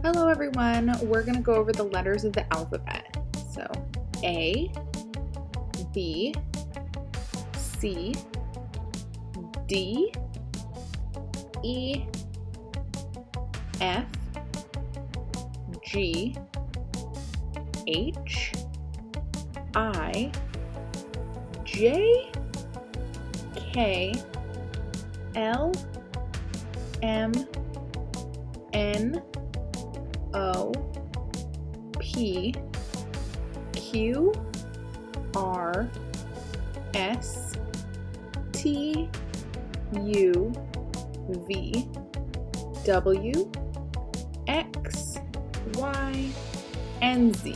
Hello everyone, we're going to go over the letters of the alphabet. So A, B, C, D, E, F, G, H, I, J, K, L, M, N, O, P, Q, R, S, T, U, V, W, X, Y, and Z.